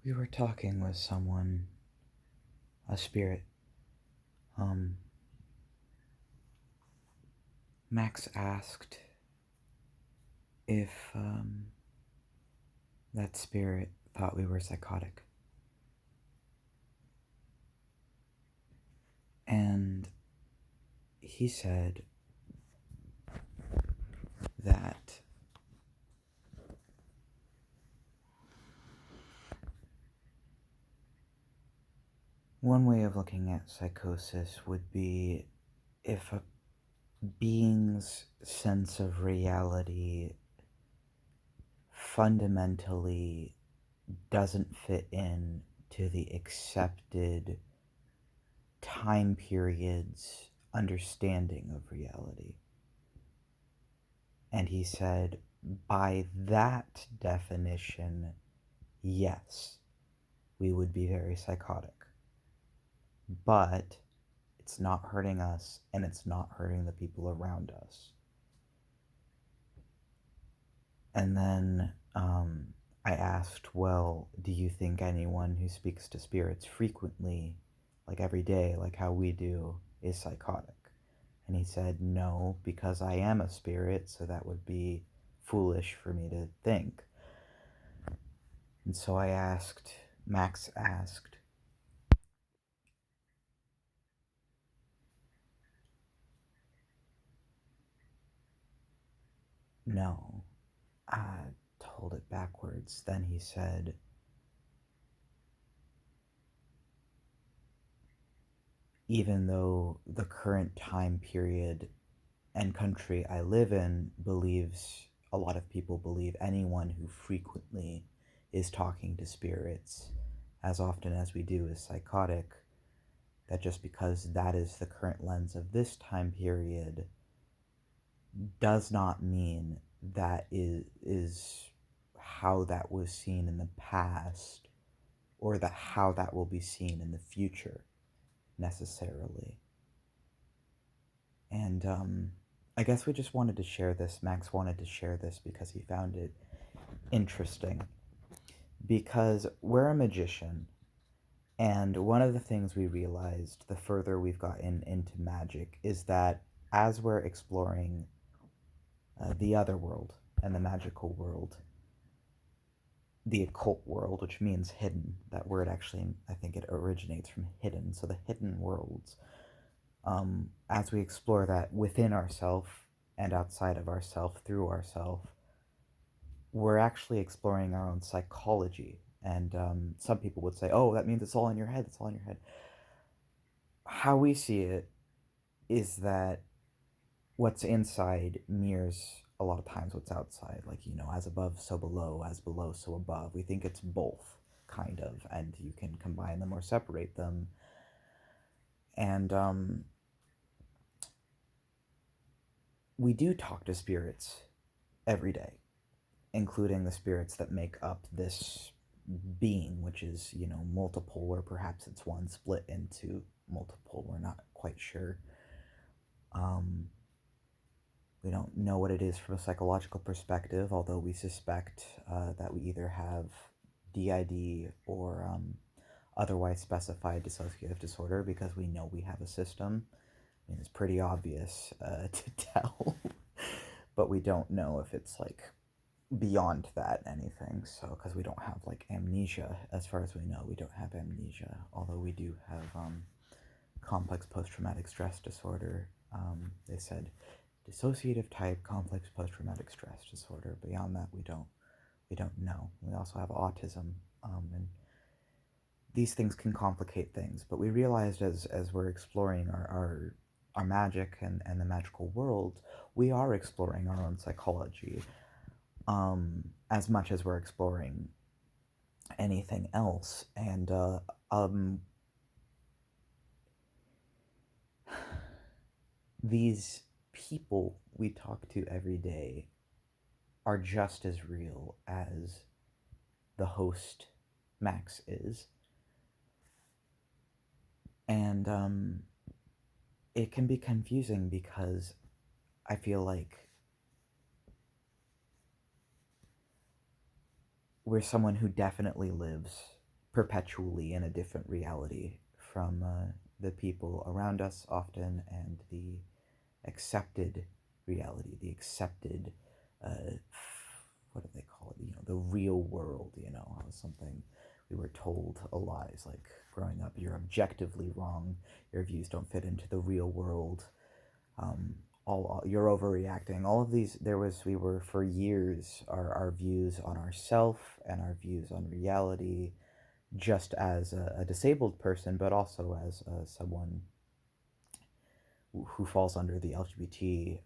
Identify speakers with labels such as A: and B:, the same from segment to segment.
A: We were talking with someone, a spirit. Um, Max asked if that spirit thought we were psychotic. And he said that one way of looking at psychosis would be if a being's sense of reality fundamentally doesn't fit in to the accepted time period's understanding of reality. And he said, by that definition, yes, we would be very psychotic. But it's not hurting us, and it's not hurting the people around us. And then I asked, well, do you think anyone who speaks to spirits frequently, like every day, like how we do, is psychotic? And he said, no, because I am a spirit, so that would be foolish for me to think. And so Max asked, no, I told it backwards. Then he said, even though the current time period and country I live in believes, a lot of people believe anyone who frequently is talking to spirits as often as we do is psychotic, that just because that is the current lens of this time period does not mean that is how that was seen in the past or that how that will be seen in the future necessarily. And I guess we just wanted to share this. Max wanted to share this because he found it interesting. Because we're a magician, and one of the things we realized the further we've gotten into magic is that as we're exploring the other world and the magical world, the occult world, which means hidden, that word actually, I think it originates from hidden, so the hidden worlds, as we explore that within ourself and outside of ourself through ourself, we're actually exploring our own psychology. And some people would say, oh, that means it's all in your head, it's all in your head. How we see it is that what's inside mirrors a lot of times what's outside. Like, as above, so below, as below, so above. We think it's both, kind of, and you can combine them or separate them. And we do talk to spirits every day, including the spirits that make up this being, which is, multiple, or perhaps it's one split into multiple. We're not quite sure. We don't know what it is from a psychological perspective, although we suspect that we either have DID or otherwise specified dissociative disorder, because we know we have a system. I mean, it's pretty obvious to tell, but we don't know if it's like beyond that anything. So, because we don't have like amnesia, as far as we know, we don't have amnesia, although we do have complex post-traumatic stress disorder. They said dissociative type complex post-traumatic stress disorder. Beyond that, we don't know. We also have autism, and these things can complicate things. But we realized as we're exploring our magic and the magical world, we are exploring our own psychology, as much as we're exploring anything else. And these people we talk to every day are just as real as the host, Max, is. And it can be confusing because I feel like we're someone who definitely lives perpetually in a different reality from the people around us often, and the accepted reality, the accepted, uh, what do they call it? The real world. Something we were told a lot is like growing up, you're objectively wrong. Your views don't fit into the real world. Um, you're overreacting. All of these, we were for years, our views on ourself and our views on reality, just as a disabled person, but also as someone who falls under the LGBT,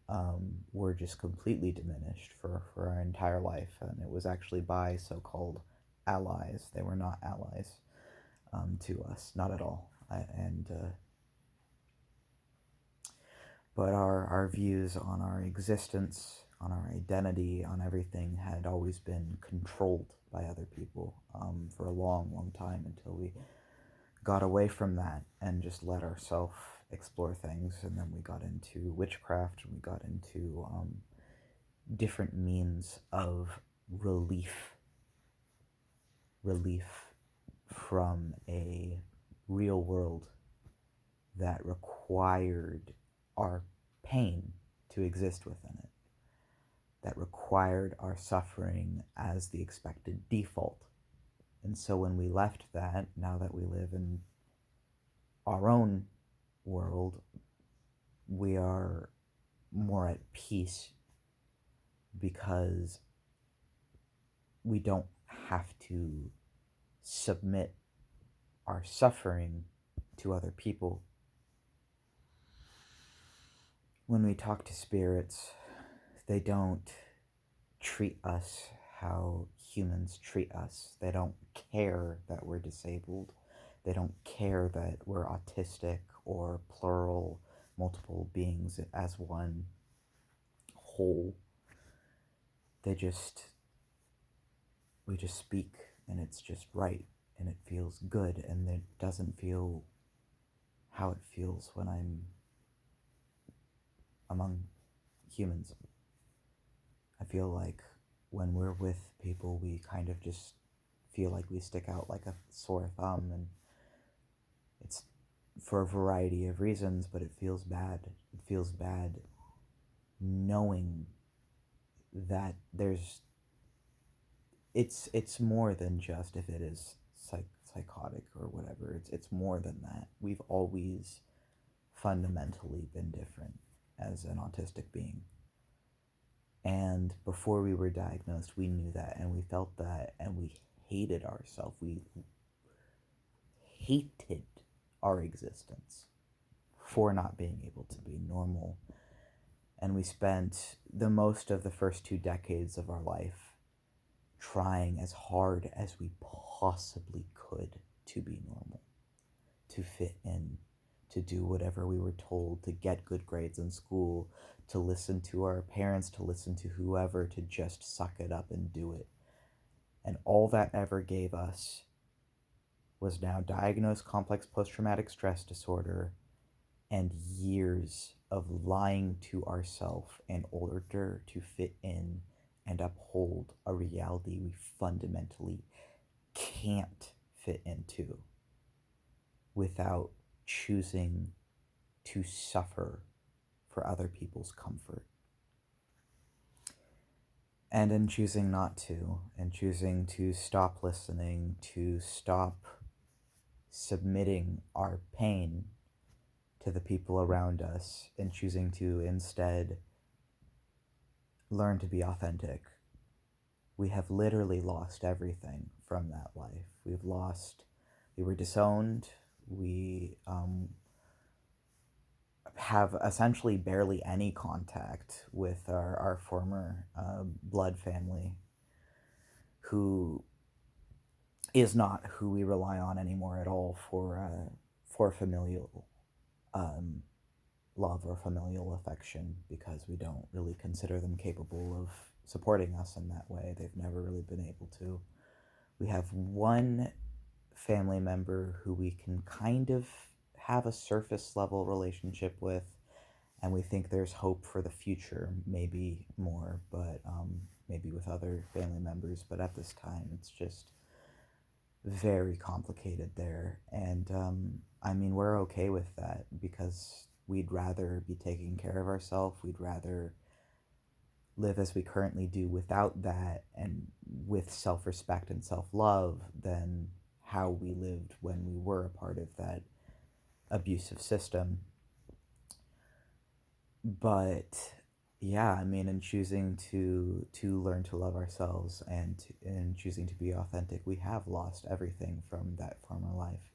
A: were just completely diminished for our entire life. And it was actually by so-called allies. They were not allies to us, not at all. But our views on our existence, on our identity, on everything had always been controlled by other people for a long, long time, until we got away from that and just let ourselves explore things. And then we got into witchcraft, and we got into different means of relief from a real world that required our pain to exist within it, that required our suffering as the expected default. And so when we left that, now that we live in our own world, we are more at peace, because we don't have to submit our suffering to other people. When we talk to spirits, they don't treat us how humans treat us. They don't care that we're disabled. They don't care that we're autistic or plural, multiple beings as one whole. We just speak, and it's just right, and it feels good, and it doesn't feel how it feels when I'm among humans. I feel like when we're with people, we kind of just feel like we stick out like a sore thumb, and it's for a variety of reasons, but it feels bad. It feels bad knowing that it's more than just if it is psychotic or whatever. It's more than that. We've always fundamentally been different as an autistic being. And before we were diagnosed, we knew that, and we felt that, and we hated ourselves. We hated our existence for not being able to be normal. And we spent the most of the first 2 decades of our life trying as hard as we possibly could to be normal, to fit in, to do whatever we were told, to get good grades in school, to listen to our parents, to listen to whoever, to just suck it up and do it. And all that ever gave us was now diagnosed complex post-traumatic stress disorder and years of lying to ourselves in order to fit in and uphold a reality we fundamentally can't fit into without choosing to suffer for other people's comfort. And in choosing not to, and choosing to stop listening, to stop submitting our pain to the people around us, and choosing to instead learn to be authentic, we have literally lost everything from that life. We were disowned, we have essentially barely any contact with our former blood family, who is not who we rely on anymore at all for familial love or familial affection, because we don't really consider them capable of supporting us in that way. They've never really been able to. We have one family member who we can kind of have a surface level relationship with, and we think there's hope for the future, maybe more, but maybe with other family members. But at this time, it's just very complicated there. And I mean, we're okay with that because we'd rather be taking care of ourselves. We'd rather live as we currently do without that and with self respect and self love than how we lived when we were a part of that abusive system. But yeah, I mean, in choosing to learn to love ourselves and in choosing to be authentic, we have lost everything from that former life.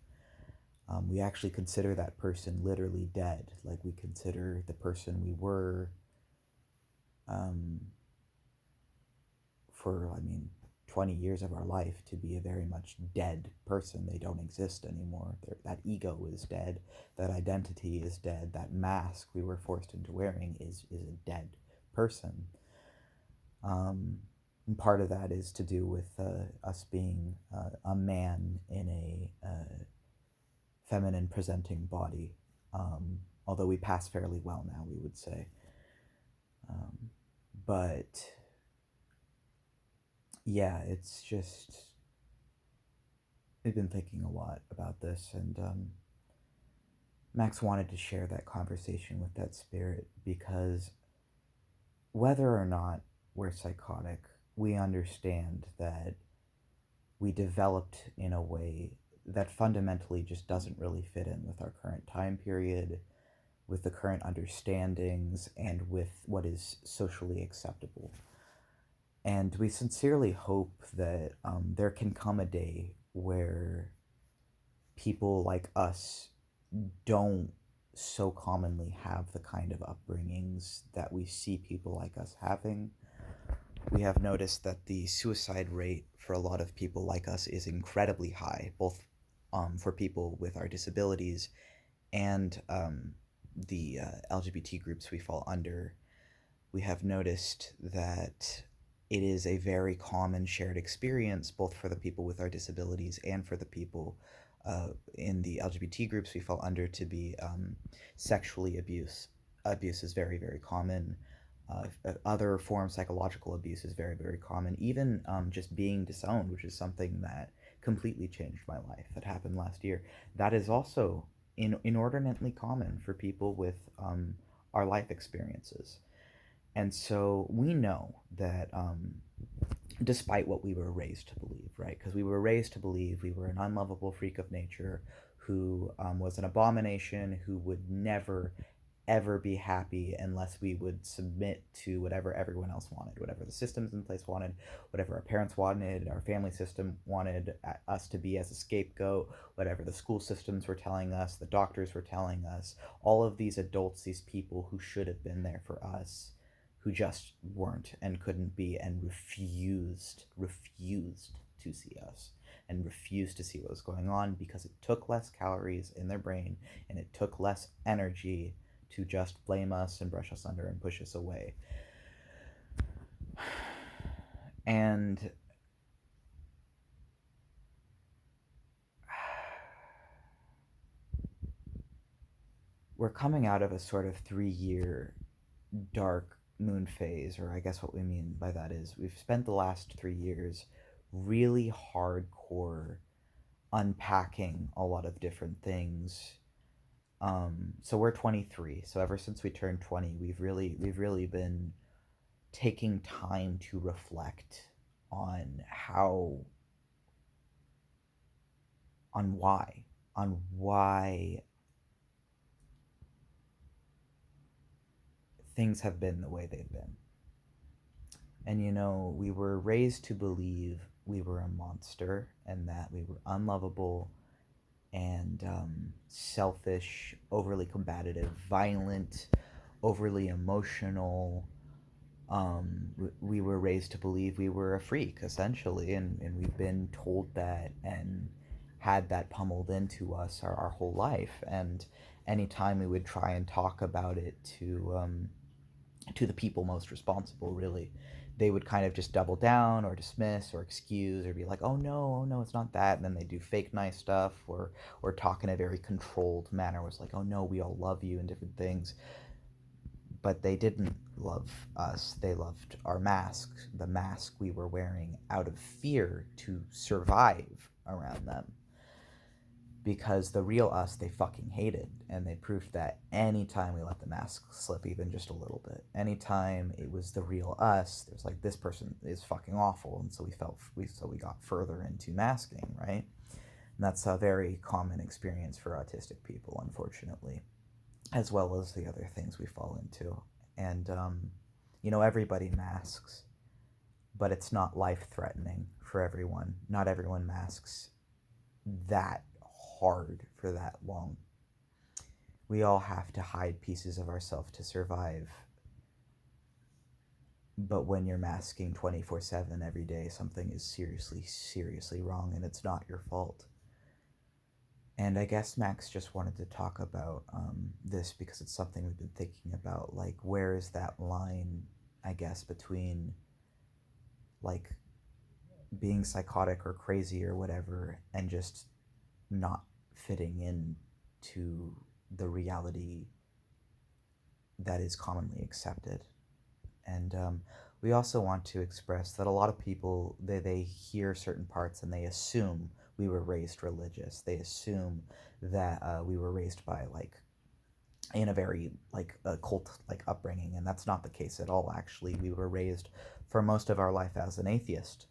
A: We actually consider that person literally dead. Like we consider the person we were um, for, I mean, 20 years of our life to be a very much dead person. They don't exist anymore. That ego is dead. That identity is dead. That mask we were forced into wearing is a dead person. And part of that is to do with us being a man in a feminine presenting body. Although we pass fairly well now, we would say. But yeah, it's just I've been thinking a lot about this, and Max wanted to share that conversation with that spirit because whether or not we're psychotic, we understand that we developed in a way that fundamentally just doesn't really fit in with our current time period, with the current understandings, and with what is socially acceptable. And we sincerely hope that there can come a day where people like us don't so commonly have the kind of upbringings that we see people like us having. We have noticed that the suicide rate for a lot of people like us is incredibly high, both for people with our disabilities and the LGBT groups we fall under. We have noticed that it is a very common shared experience, both for the people with our disabilities and for the people in the LGBT groups we fall under, to be sexually abused. Abuse is very, very common. Other forms, psychological abuse is very, very common. Even just being disowned, which is something that completely changed my life, that happened last year. That is also inordinately common for people with our life experiences. And so we know that despite what we were raised to believe, right? Because we were raised to believe we were an unlovable freak of nature who was an abomination, who would never, ever be happy unless we would submit to whatever everyone else wanted, whatever the systems in place wanted, whatever our parents wanted, our family system wanted us to be as a scapegoat, whatever the school systems were telling us, the doctors were telling us, all of these adults, these people who should have been there for us, who just weren't and couldn't be and refused to see us and refused to see what was going on because it took less calories in their brain and it took less energy to just blame us and brush us under and push us away. And we're coming out of a sort of 3 year dark moon phase, or I guess what we mean by that is we've spent the last 3 years really hardcore unpacking a lot of different things. So we're 23. So ever since we turned 20, we've really been taking time to reflect on how on why on why things have been the way they've been. And we were raised to believe we were a monster and that we were unlovable and selfish, overly combative, violent, overly emotional. We were raised to believe we were a freak, essentially, and we've been told that and had that pummeled into us our whole life. And anytime we would try and talk about it to the people most responsible, really, they would kind of just double down or dismiss or excuse or be like, oh no, it's not that. And then they do fake nice stuff or talk in a very controlled manner. It was like, oh no, we all love you and different things. But they didn't love us. They loved our mask, the mask we were wearing out of fear to survive around them. Because the real us they fucking hated, and they proved that anytime we let the mask slip even just a little bit, anytime it was the real us, there's like, this person is fucking awful, and so we got further into masking, right? And that's a very common experience for autistic people, unfortunately, as well as the other things we fall into. And everybody masks, but it's not life threatening for everyone. Not everyone masks that hard for that long. We all have to hide pieces of ourselves to survive. But when you're masking 24/7 every day, something is seriously, seriously wrong, and it's not your fault. And I guess Max just wanted to talk about this because it's something we've been thinking about. Like, where is that line, I guess, between like being psychotic or crazy or whatever and just not fitting in to the reality that is commonly accepted. And we also want to express that a lot of people, they hear certain parts and they assume we were raised religious. They assume that we were raised by like in a very like a cult like upbringing, and that's not the case at all. Actually, we were raised for most of our life as an atheist.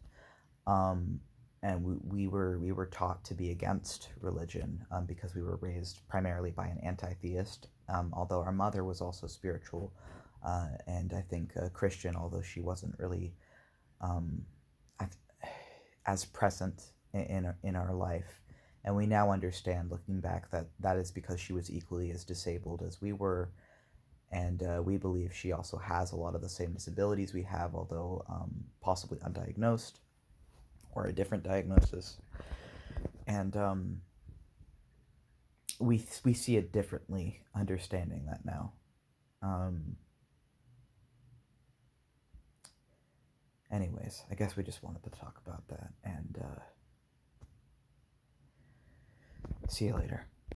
A: Um, and we were taught to be against religion, because we were raised primarily by an anti-theist. Although our mother was also spiritual, and I think Christian, although she wasn't really um, as present in our life. And we now understand, looking back, that that is because she was equally as disabled as we were, and we believe she also has a lot of the same disabilities we have, although possibly undiagnosed or a different diagnosis. And we see it differently, understanding that now. Um, Anyways, I guess we just wanted to talk about that, and see you later.